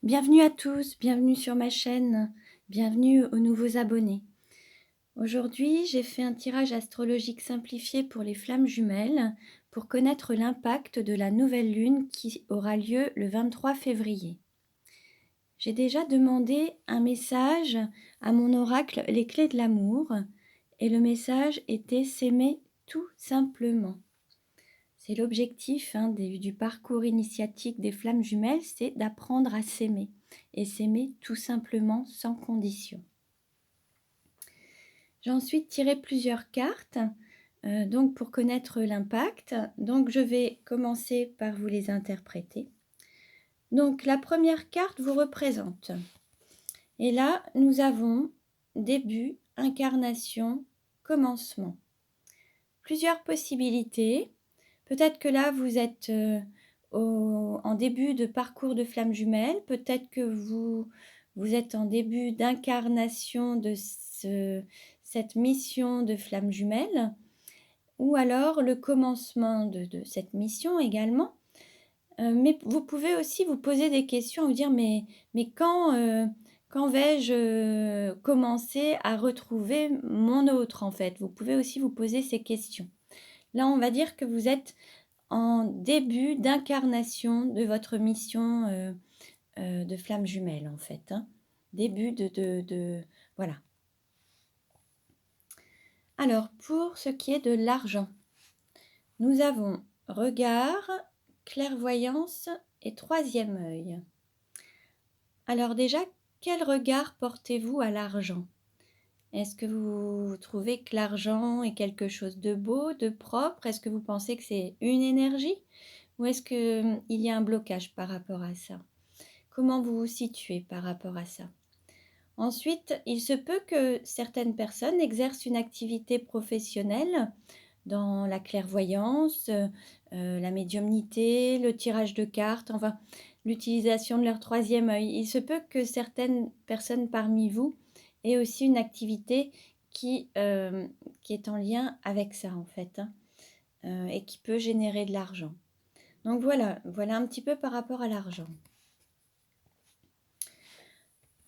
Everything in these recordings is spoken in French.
Bienvenue à tous, bienvenue sur ma chaîne, bienvenue aux nouveaux abonnés. Aujourd'hui, j'ai fait un tirage astrologique simplifié pour les flammes jumelles pour connaître l'impact de la nouvelle lune qui aura lieu le 23 février. J'ai déjà demandé un message à mon oracle Les Clés de l'amour et le message était s'aimer tout simplement. C'est l'objectif du parcours initiatique des flammes jumelles, c'est d'apprendre à s'aimer. Et s'aimer tout simplement sans condition. J'ai ensuite tiré plusieurs cartes donc pour connaître l'impact. Donc je vais commencer par vous les interpréter. Donc la première carte vous représente. Et là, nous avons début, incarnation, commencement. Plusieurs possibilités. Peut-être que là, vous êtes en début de parcours de flamme jumelle. Peut-être que vous êtes en début d'incarnation de cette mission de flamme jumelle. Ou alors le commencement de cette mission également. Mais vous pouvez aussi vous poser des questions, vous dire mais quand vais-je commencer à retrouver mon autre en fait. Vous pouvez aussi vous poser ces questions. Là, on va dire que vous êtes en début d'incarnation de votre mission de flamme jumelle, en fait. Début voilà. Alors, pour ce qui est de l'argent, nous avons regard, clairvoyance et troisième œil. Alors déjà, quel regard portez-vous à l'argent ? Est-ce que vous trouvez que l'argent est quelque chose de beau, de propre ? Est-ce que vous pensez que c'est une énergie ? Ou est-ce qu'il y a un blocage par rapport à ça ? Comment vous vous situez par rapport à ça ? Ensuite, il se peut que certaines personnes exercent une activité professionnelle dans la clairvoyance, la médiumnité, le tirage de cartes, enfin l'utilisation de leur troisième œil. Il se peut que certaines personnes parmi vous aient aussi une activité qui est en lien avec ça en fait, et qui peut générer de l'argent. Donc voilà un petit peu par rapport à l'argent.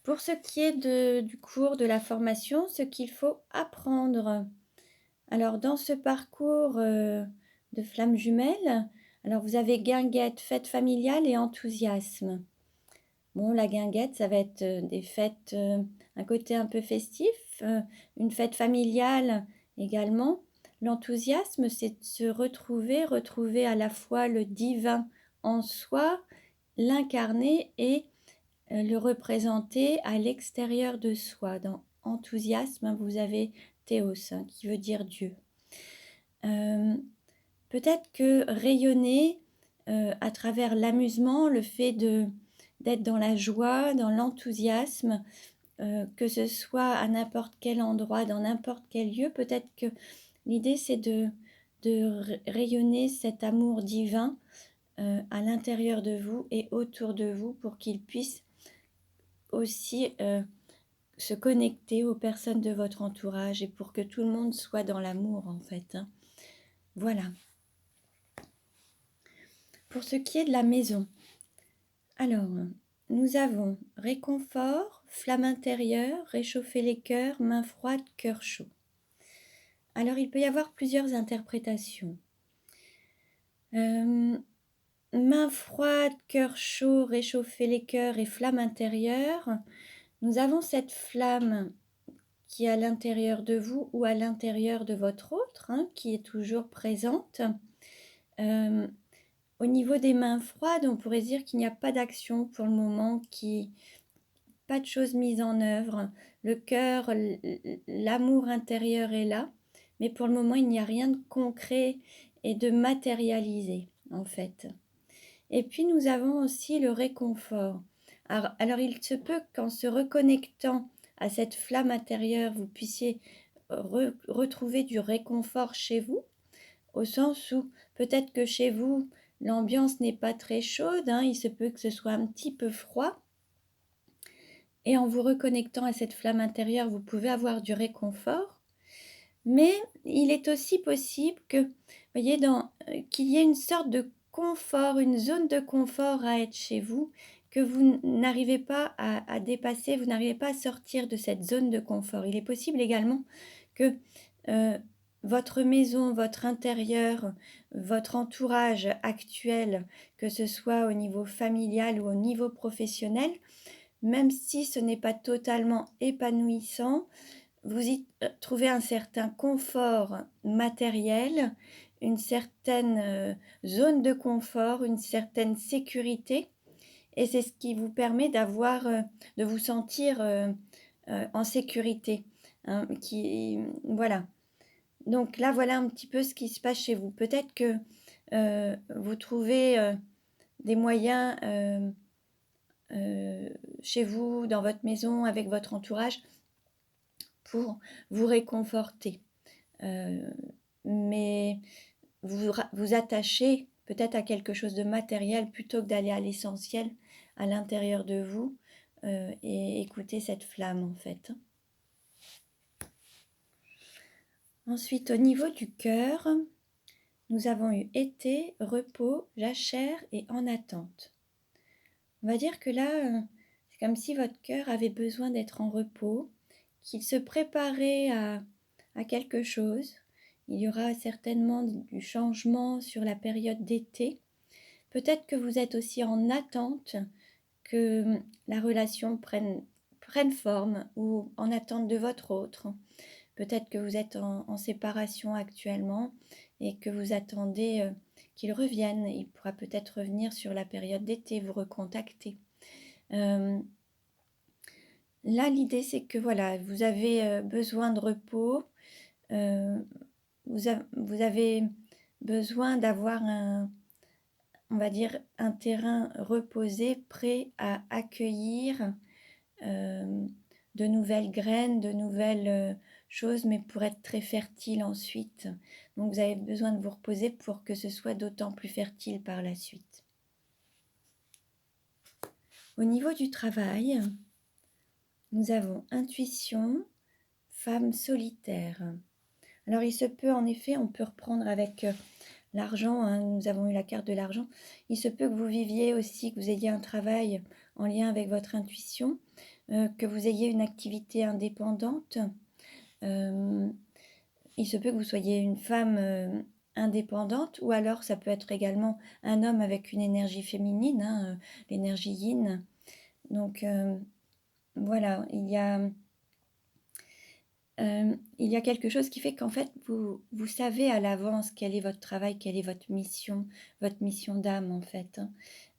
Pour ce qui est du cours de la formation, ce qu'il faut apprendre. Alors dans ce parcours de flammes jumelles, alors vous avez guinguette, fête familiale et enthousiasme. Bon, la guinguette, ça va être des fêtes, un côté un peu festif, une fête familiale également. L'enthousiasme, c'est de se retrouver à la fois le divin en soi, l'incarner et le représenter à l'extérieur de soi. Dans enthousiasme, vous avez théos, qui veut dire Dieu. Peut-être que rayonner à travers l'amusement, le fait d'être dans la joie, dans l'enthousiasme, que ce soit à n'importe quel endroit, dans n'importe quel lieu, peut-être que l'idée c'est de rayonner cet amour divin à l'intérieur de vous et autour de vous pour qu'il puisse aussi se connecter aux personnes de votre entourage et pour que tout le monde soit dans l'amour en fait. Voilà. Pour ce qui est de la maison, alors nous avons réconfort, flamme intérieure, réchauffer les cœurs, main froide, cœur chaud. Alors il peut y avoir plusieurs interprétations. Main froide, cœur chaud, réchauffer les cœurs et flamme intérieure. Nous avons cette flamme qui est à l'intérieur de vous ou à l'intérieur de votre autre, qui est toujours présente. Au niveau des mains froides, on pourrait dire qu'il n'y a pas d'action pour le moment, pas de choses mises en œuvre. Le cœur, l'amour intérieur est là, mais pour le moment, il n'y a rien de concret et de matérialisé, en fait. Et puis, nous avons aussi le réconfort. Alors il se peut qu'en se reconnectant à cette flamme intérieure, vous puissiez retrouver du réconfort chez vous, au sens où peut-être que chez vous, l'ambiance n'est pas très chaude, il se peut que ce soit un petit peu froid. Et en vous reconnectant à cette flamme intérieure, vous pouvez avoir du réconfort. Mais il est aussi possible que, qu'il y ait une sorte de confort, une zone de confort à être chez vous, que vous n'arrivez pas à dépasser, vous n'arrivez pas à sortir de cette zone de confort. Il est possible également que, heu, votre maison, votre intérieur, votre entourage actuel, que ce soit au niveau familial ou au niveau professionnel, même si ce n'est pas totalement épanouissant, vous y trouvez un certain confort matériel, une certaine, zone de confort, une certaine sécurité et c'est ce qui vous permet d'avoir, de vous sentir, en sécurité, hein, voilà. Donc là, voilà un petit peu ce qui se passe chez vous. Peut-être que, vous trouvez, des moyens, chez vous, dans votre maison, avec votre entourage, pour vous réconforter. Heu, mais vous attachez peut-être à quelque chose de matériel plutôt que d'aller à l'essentiel, à l'intérieur de vous, et écouter cette flamme, en fait. Ensuite, au niveau du cœur, nous avons eu été, repos, jachère et en attente. On va dire que là, c'est comme si votre cœur avait besoin d'être en repos, qu'il se préparait à quelque chose. Il y aura certainement du changement sur la période d'été. Peut-être que vous êtes aussi en attente que la relation prenne forme ou en attente de votre autre. Peut-être que vous êtes en séparation actuellement et que vous attendez qu'il revienne. Il pourra peut-être revenir sur la période d'été, vous recontacter. Là, l'idée, c'est que voilà, vous avez besoin de repos, euh, vous avez besoin d'avoir on va dire, un terrain reposé, prêt à accueillir de nouvelles graines, de nouvelles choses, mais pour être très fertile ensuite. Donc vous avez besoin de vous reposer pour que ce soit d'autant plus fertile par la suite. Au niveau du travail, nous avons intuition, femme solitaire. Alors il se peut en effet, on peut reprendre avec l'argent, hein, nous avons eu la carte de l'argent. Il se peut que vous viviez aussi, que vous ayez un travail en lien avec votre intuition, que vous ayez une activité indépendante. Il se peut que vous soyez une femme indépendante, ou alors ça peut être également un homme avec une énergie féminine, hein, l'énergie yin. Donc voilà, il y a quelque chose qui fait qu'en fait, vous savez à l'avance quel est votre travail, quelle est votre mission d'âme en fait.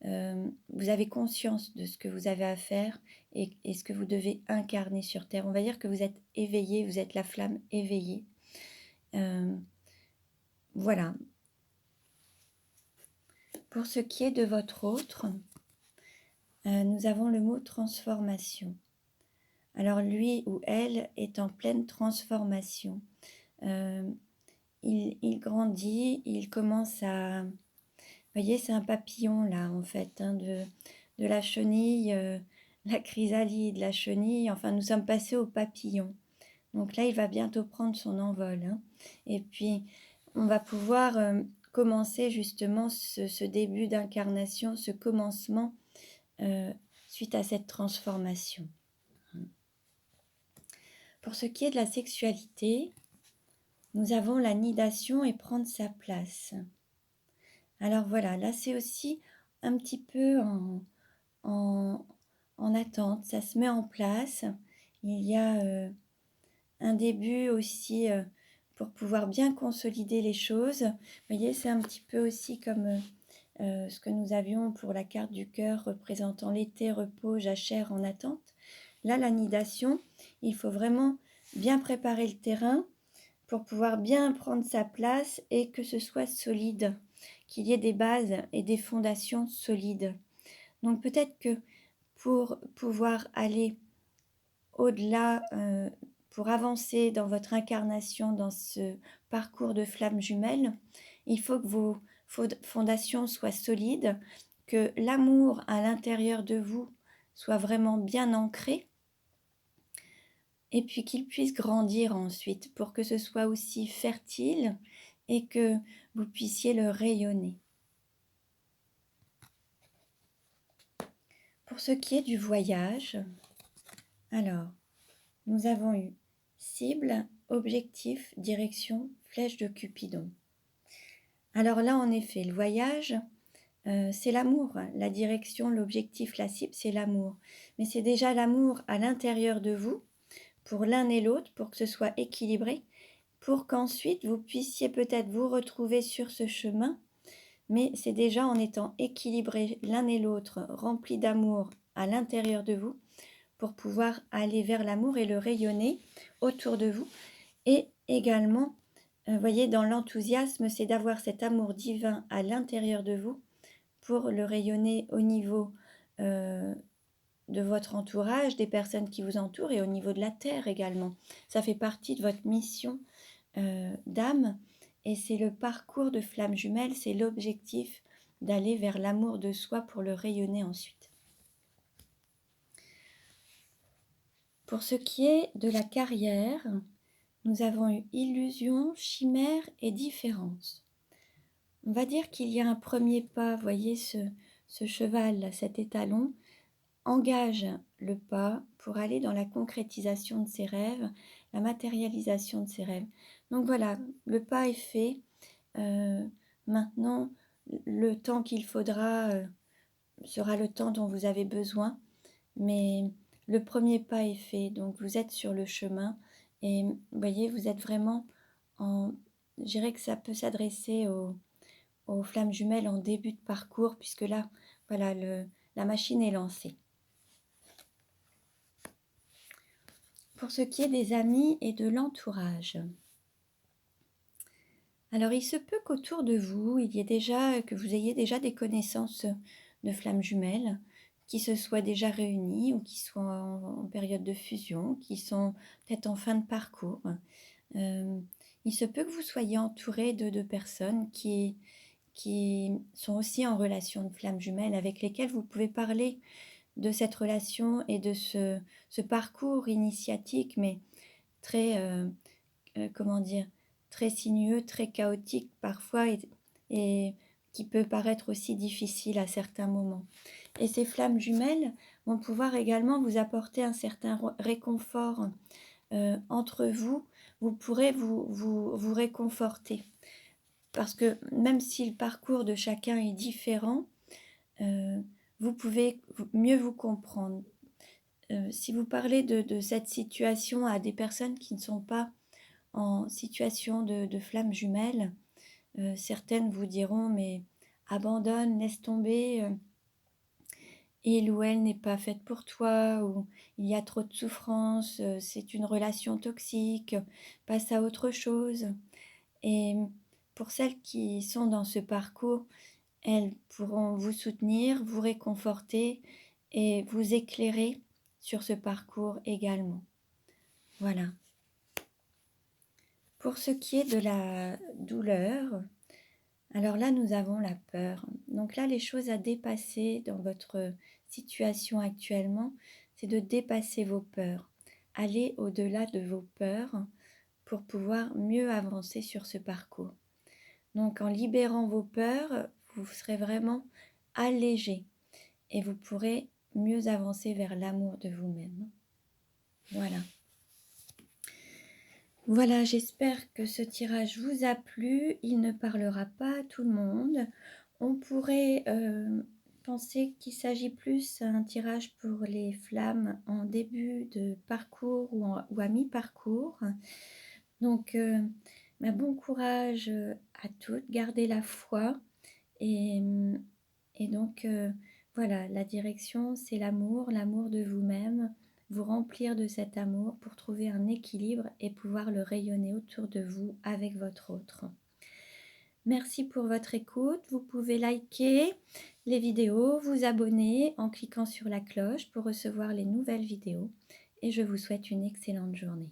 Vous avez conscience de ce que vous avez à faire et ce que vous devez incarner sur Terre. On va dire que vous êtes éveillé, vous êtes la flamme éveillée. Voilà. Pour ce qui est de votre autre, nous avons le mot transformation. Alors lui ou elle est en pleine transformation. Il grandit, il commence à... Vous voyez, c'est un papillon là en fait, hein, de la chenille, la chrysalide, la chenille, enfin nous sommes passés au papillon. Donc là, il va bientôt prendre son envol. Hein. Et puis, on va pouvoir commencer justement ce début d'incarnation, ce commencement suite à cette transformation. Pour ce qui est de la sexualité, nous avons la nidation et prendre sa place. Alors voilà, là c'est aussi un petit peu en attente, ça se met en place. Il y a un début aussi pour pouvoir bien consolider les choses. Vous voyez, c'est un petit peu aussi comme ce que nous avions pour la carte du cœur représentant l'été, repos, jachère en attente. Là, la nidation, il faut vraiment bien préparer le terrain pour pouvoir bien prendre sa place et que ce soit solide, qu'il y ait des bases et des fondations solides. Donc peut-être que pour pouvoir aller au-delà, pour avancer dans votre incarnation, dans ce parcours de flammes jumelles, il faut que vos fondations soient solides, que l'amour à l'intérieur de vous soit vraiment bien ancré, et puis qu'il puisse grandir ensuite pour que ce soit aussi fertile et que vous puissiez le rayonner. Pour ce qui est du voyage, alors, nous avons eu cible, objectif, direction, flèche de Cupidon. Alors là, en effet, le voyage, c'est l'amour. La direction, l'objectif, la cible, c'est l'amour. Mais c'est déjà l'amour à l'intérieur de vous, pour l'un et l'autre, pour que ce soit équilibré, pour qu'ensuite vous puissiez peut-être vous retrouver sur ce chemin. Mais c'est déjà en étant équilibrés l'un et l'autre, remplis d'amour à l'intérieur de vous, pour pouvoir aller vers l'amour et le rayonner autour de vous. Et également, voyez, dans l'enthousiasme, c'est d'avoir cet amour divin à l'intérieur de vous pour le rayonner au niveau de votre entourage, des personnes qui vous entourent et au niveau de la terre également. Ça fait partie de votre mission d'âme et c'est le parcours de flamme jumelle, c'est l'objectif d'aller vers l'amour de soi pour le rayonner ensuite. Pour ce qui est de la carrière, nous avons eu illusion, chimère et différence. On va dire qu'il y a un premier pas, voyez ce cheval, cet étalon, engage le pas pour aller dans la concrétisation de ses rêves, la matérialisation de ses rêves. Donc voilà, le pas est fait. Maintenant, le temps qu'il faudra sera le temps dont vous avez besoin, mais le premier pas est fait, donc vous êtes sur le chemin et vous voyez, vous êtes vraiment en... Je dirais que ça peut s'adresser aux flammes jumelles en début de parcours, puisque là, voilà, la machine est lancée. Pour ce qui est des amis et de l'entourage, alors il se peut qu'autour de vous, que vous ayez déjà des connaissances de flammes jumelles, qui se soient déjà réunies ou qui soient en période de fusion, qui sont peut-être en fin de parcours. Il se peut que vous soyez entouré de personnes qui sont aussi en relation de flammes jumelles, avec lesquelles vous pouvez parler de cette relation et de ce parcours initiatique, mais très, comment dire, très sinueux, très chaotique parfois, et qui peut paraître aussi difficile à certains moments. Et ces flammes jumelles vont pouvoir également vous apporter un certain réconfort entre vous. Vous pourrez vous réconforter. Parce que même si le parcours de chacun est différent, vous pouvez mieux vous comprendre. Si vous parlez de cette situation à des personnes qui ne sont pas en situation de flamme jumelle, certaines vous diront mais abandonne, laisse tomber, il ou elle n'est pas faite pour toi, ou il y a trop de souffrance, c'est une relation toxique, passe à autre chose. Et pour celles qui sont dans ce parcours, elles pourront vous soutenir, vous réconforter et vous éclairer sur ce parcours également. Voilà. Pour ce qui est de la douleur, alors là, nous avons la peur. Donc là, les choses à dépasser dans votre situation actuellement, c'est de dépasser vos peurs. Aller au-delà de vos peurs pour pouvoir mieux avancer sur ce parcours. Donc en libérant vos peurs, vous serez vraiment allégé et vous pourrez mieux avancer vers l'amour de vous-même. Voilà. Voilà, j'espère que ce tirage vous a plu. Il ne parlera pas à tout le monde. On pourrait penser qu'il s'agit plus d'un tirage pour les flammes en début de parcours ou à mi-parcours. Donc, bon courage à toutes, gardez la foi. Et donc, voilà, la direction, c'est l'amour de vous-même, vous remplir de cet amour pour trouver un équilibre et pouvoir le rayonner autour de vous avec votre autre. Merci pour votre écoute. Vous pouvez liker les vidéos, vous abonner en cliquant sur la cloche pour recevoir les nouvelles vidéos. Et je vous souhaite une excellente journée.